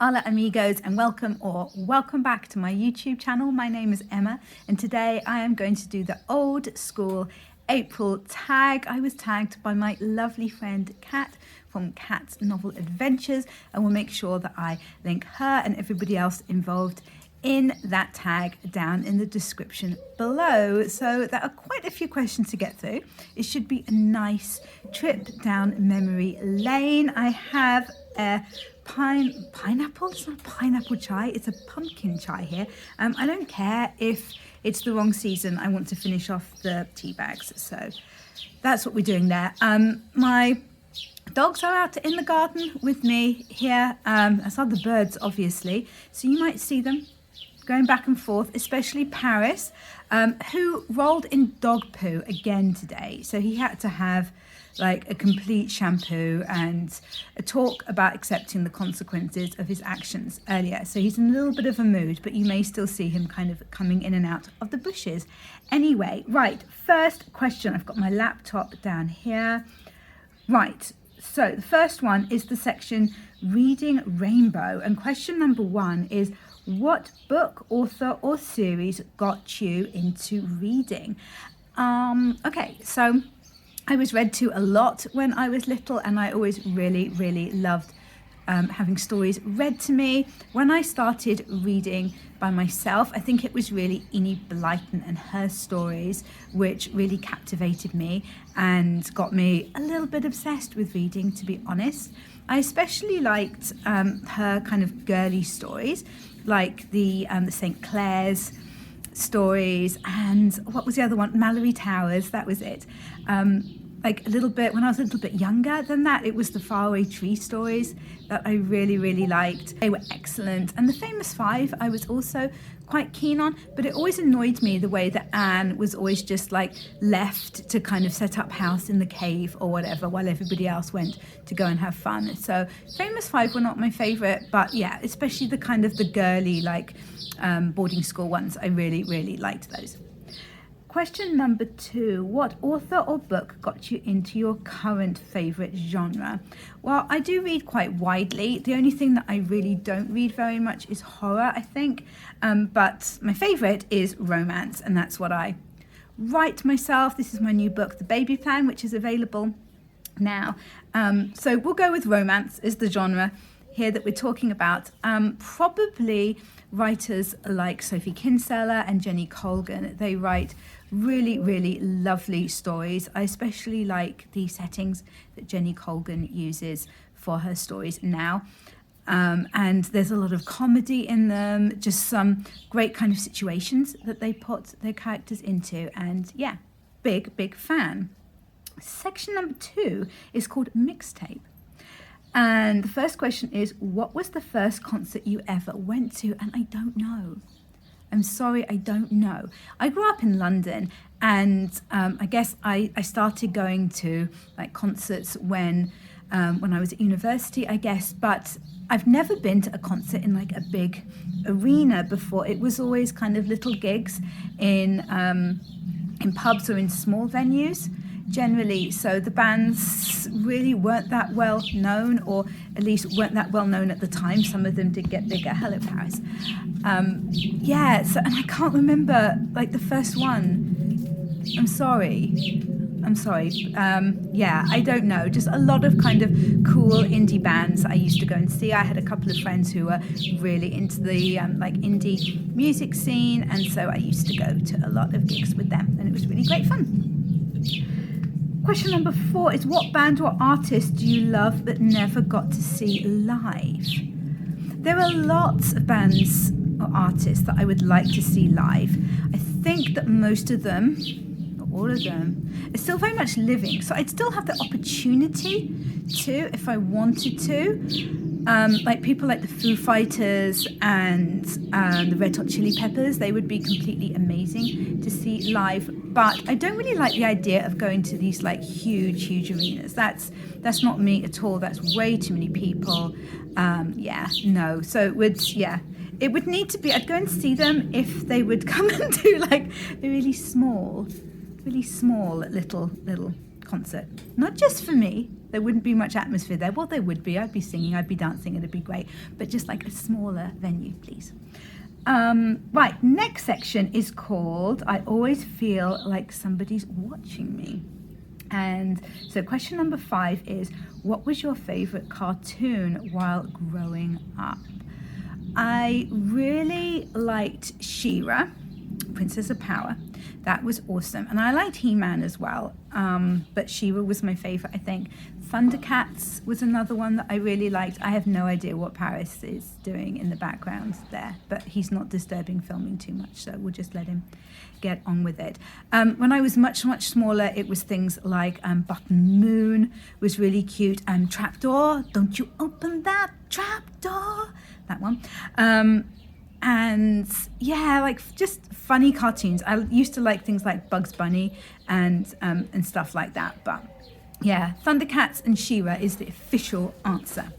Hola amigos, and welcome back to my YouTube channel. My name is Emma, and today I am going to do the old school April tag. I was tagged by my lovely friend Kat from Kat's Novel Adventures, and we'll make sure that I link her and everybody else involved in that tag down in the description below. So there are quite a few questions to get through. It should be a nice trip down memory lane. I have a pineapple. It's not pineapple chai, it's a pumpkin chai here. I don't care if it's the wrong season. I want to finish off the tea bags, so that's what we're doing there. My dogs are out in the garden with me here, as are the birds obviously, so you might see them going back and forth, especially Paris, who rolled in dog poo again today. So he had to have like a complete shampoo and a talk about accepting the consequences of his actions earlier. So he's in a little bit of a mood, but you may still see him kind of coming in and out of the bushes. Anyway, right, first question. I've got my laptop down here. Right, so the first one is the section Reading Rainbow. And question number one is, what book, author or series got you into reading? Okay, so I was read to a lot when I was little, and I always really loved having stories read to me. When I started reading by myself, I think it was really Enid Blyton and her stories which really captivated me and got me a little bit obsessed with reading, to be honest. I especially liked her kind of girly stories, like the St. Clair's stories, and what was the other one? Mallory Towers, that was it. Like a little bit, when I was a little bit younger than that, it was the Faraway Tree stories that I really liked. They were excellent. And the Famous Five I was also quite keen on, but it always annoyed me the way that Anne was always just like left to kind of set up house in the cave or whatever while everybody else went to go and have fun. So Famous Five were not my favorite, but yeah, especially the kind of the girly like boarding school ones. I really liked those. Question number two, what author or book got you into your current favourite genre? Well, I do read quite widely. The only thing that I really don't read very much is horror, I think. But my favourite is romance, and that's what I write myself. This is my new book, The Baby Plan, which is available now. So we'll go with romance as the genre here that we're talking about. Probably writers like Sophie Kinsella and Jenny Colgan. They write really lovely stories. I especially like the settings that Jenny Colgan uses for her stories now. And there's a lot of comedy in them, just some great kind of situations that they put their characters into, and yeah, big fan. Section number two is called Mixtape. And the first question is, what was the first concert you ever went to? And I don't know. I'm sorry, I don't know. I grew up in London, and I guess I started going to like concerts when I was at university, I guess, but I've never been to a concert in like a big arena before. It was always kind of little gigs in pubs or in small venues generally. So the bands really weren't that well known, or at least weren't that well known at the time. Some of them did get bigger. Hello, Paris. Yeah, so, and I can't remember like the first one. I'm sorry. Yeah, I don't know. Just a lot of kind of cool indie bands I used to go and see. I had a couple of friends who were really into the like indie music scene, and so I used to go to a lot of gigs with them, and it was really great fun. Question number four is, what band or artist do you love but never got to see live? There are lots of bands or artists that I would like to see live. I think that most of them, not all of them, are still very much living. So I'd still have the opportunity to, if I wanted to. Like people like the Foo Fighters and the Red Hot Chili Peppers, they would be completely amazing to see live. But I don't really like the idea of going to these like huge arenas. That's not me at all. That's way too many people. Yeah, no. So it would need to be, I'd go and see them if they would come and do like a really small little concert. Not just for me. There wouldn't be much atmosphere there. Well, there would be. I'd be singing, I'd be dancing, it'd be great. But just like a smaller venue, please. Right, next section is called I Always Feel Like Somebody's Watching Me. And so question number 5 is, what was your favorite cartoon while growing up? I really liked She-Ra, Princess of Power. That was awesome. And I liked He-Man as well. But She-Ra was my favorite, I think. Thundercats was another one that I really liked. I have no idea what Paris is doing in the background there, but he's not disturbing filming too much, so we'll just let him get on with it. When I was much, much smaller, it was things like Button Moon was really cute, and Trapdoor, don't you open that trapdoor, that one. And yeah, like just funny cartoons. I used to like things like Bugs Bunny and stuff like that, but yeah, Thundercats and She-Ra is the official answer.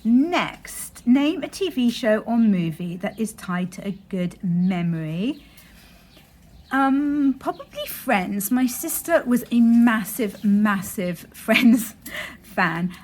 Next, name a TV show or movie that is tied to a good memory. Probably Friends. My sister was a massive, massive Friends fan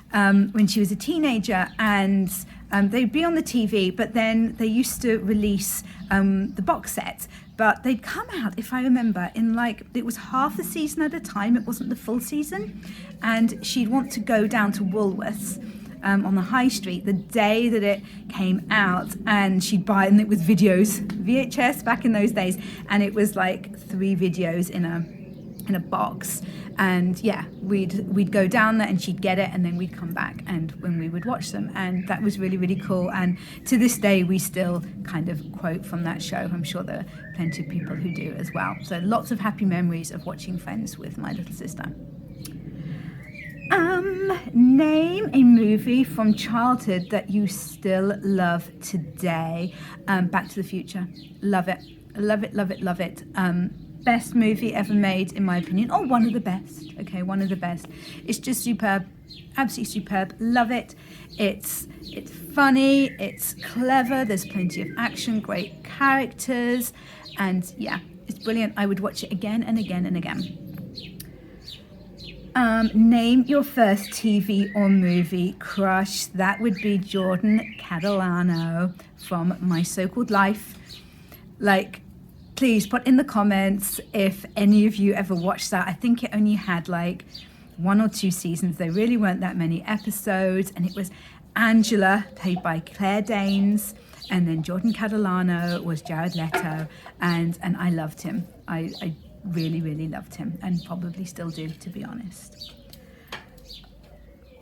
when she was a teenager, and they'd be on the TV, but then they used to release the box sets. But they'd come out, if I remember, in like, it was half a season at a time. It wasn't the full season. And she'd want to go down to Woolworths on the high street the day that it came out. And she'd buy, and it was videos, VHS back in those days. And it was like 3 videos in a box. And yeah, we'd go down there and she'd get it, and then we'd come back and when we would watch them, and that was really, really cool. And to this day we still kind of quote from that show. I'm sure there are plenty of people who do as well. So lots of happy memories of watching Friends with my little sister. Name a movie from childhood that you still love today. Back to the Future. Love it. Love it, love it, love it. Best movie ever made, in my opinion. Oh, one of the best. Okay, one of the best. It's just superb. Absolutely superb. Love it. It's funny. It's clever. There's plenty of action, great characters. And yeah, it's brilliant. I would watch it again and again and again. Name your first TV or movie crush. That would be Jordan Catalano from My So-Called Life. Like, please put in the comments if any of you ever watched that. I think it only had like 1 or 2 seasons. There really weren't that many episodes. And it was Angela, played by Claire Danes. And then Jordan Catalano was Jared Leto. And I loved him. I really, really loved him, and probably still do, to be honest.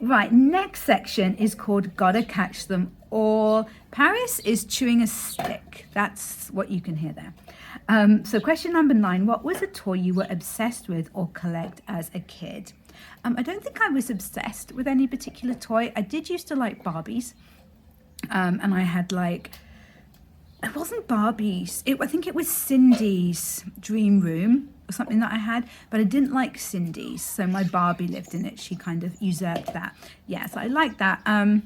Right, next section is called Gotta Catch Them All. Paris is chewing a stick. That's what you can hear there. So question number 9, what was a toy you were obsessed with or collect as a kid? I don't think I was obsessed with any particular toy. I did used to like Barbies. And I had like, it wasn't Barbie's. I think it was Cindy's Dream Room or something that I had, but I didn't like Cindy's. So my Barbie lived in it. She kind of usurped that. Yeah, so I liked that. And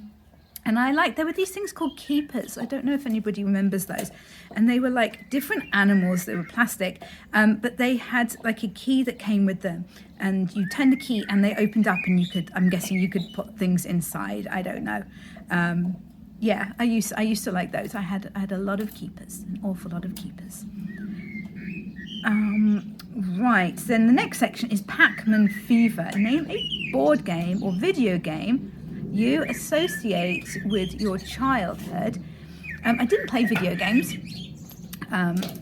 there were these things called keepers. I don't know if anybody remembers those. And they were like different animals. They were plastic, but they had like a key that came with them. And you turn the key and they opened up, and I'm guessing you could put things inside. I don't know. Yeah, I used to like those. I had a lot of keepers, an awful lot of keepers. Right, then the next section is Pac-Man Fever. Name a board game or video game you associate with your childhood. I didn't play video games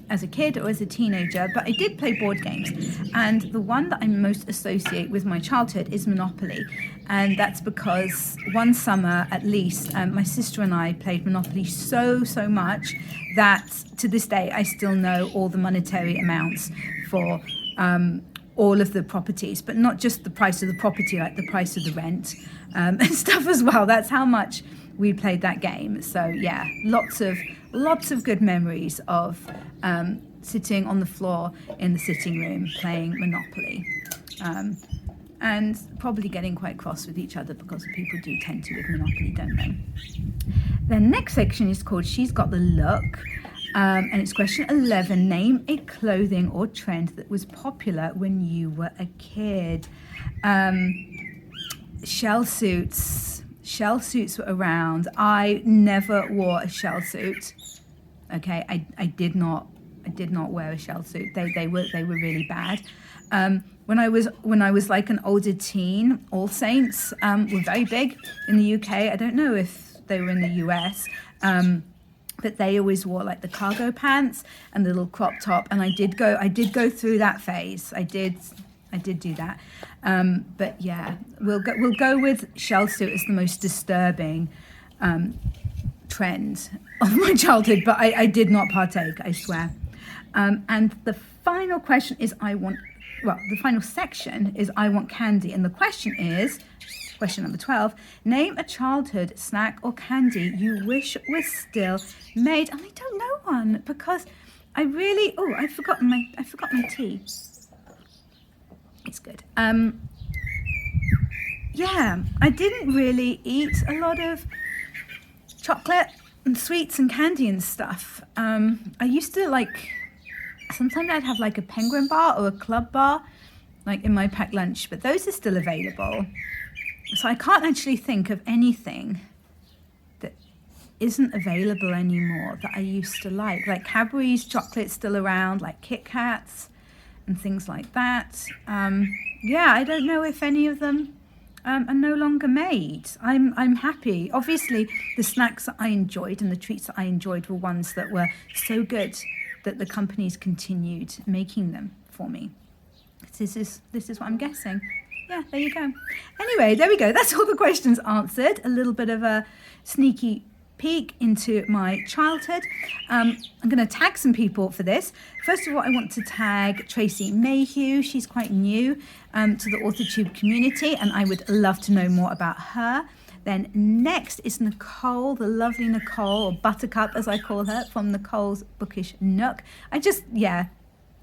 as a kid or as a teenager, but I did play board games. And the one that I most associate with my childhood is Monopoly. And that's because one summer, at least, my sister and I played Monopoly so much that to this day, I still know all the monetary amounts for all of the properties, but not just the price of the property, like the price of the rent and stuff as well. That's how much we played that game. So yeah, lots of good memories of sitting on the floor in the sitting room playing Monopoly. And probably getting quite cross with each other, because people do tend to with Monopoly, don't they? The next section is called She's Got the Look. And it's question 11. Name a clothing or trend that was popular when you were a kid. Shell suits. Shell suits were around. I never wore a shell suit. Okay, I did not wear a shell suit. They were really bad. When I was like an older teen, All Saints were very big in the UK. I don't know if they were in the US, but they always wore like the cargo pants and the little crop top. And I did go through that phase. I did do that. But yeah, we'll go with shell suit as the most disturbing trend of my childhood. But I did not partake, I swear. And the final question is the final section is I want candy. And the question is, question number 12, name a childhood snack or candy you wish was still made. And I don't know one because I forgot my tea. It's good. Yeah, I didn't really eat a lot of chocolate and sweets and candy and stuff. I used to sometimes I'd have like a penguin bar or a club bar like in my packed lunch, but those are still available. So I can't actually think of anything that isn't available anymore that I used to like. Like Cadbury's chocolate's still around, like Kit Kats and things like that. Yeah, I don't know if any of them are no longer made. I'm happy. Obviously, the snacks that I enjoyed and the treats that I enjoyed were ones that were so good that the companies continued making them for me. This is what I'm guessing. Yeah, there you go. Anyway, there we go. That's all the questions answered. A little bit of a sneaky peek into my childhood. I'm going to tag some people for this. First of all, I want to tag Tracy Mayhew. She's quite new to the AuthorTube community, and I would love to know more about her. Then next is Nicole, the lovely Nicole, or Buttercup as I call her, from Nicole's Bookish Nook.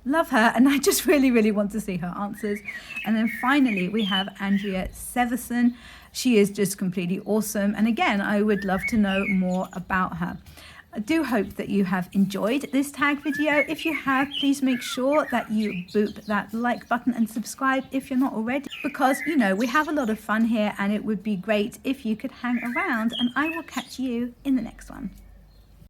Love her, and I just really, really want to see her answers. And then finally, we have Andrea Severson. She is just completely awesome. And again, I would love to know more about her. I do hope that you have enjoyed this tag video. If you have, please make sure that you boop that like button and subscribe if you're not already, because, we have a lot of fun here, and it would be great if you could hang around, and I will catch you in the next one.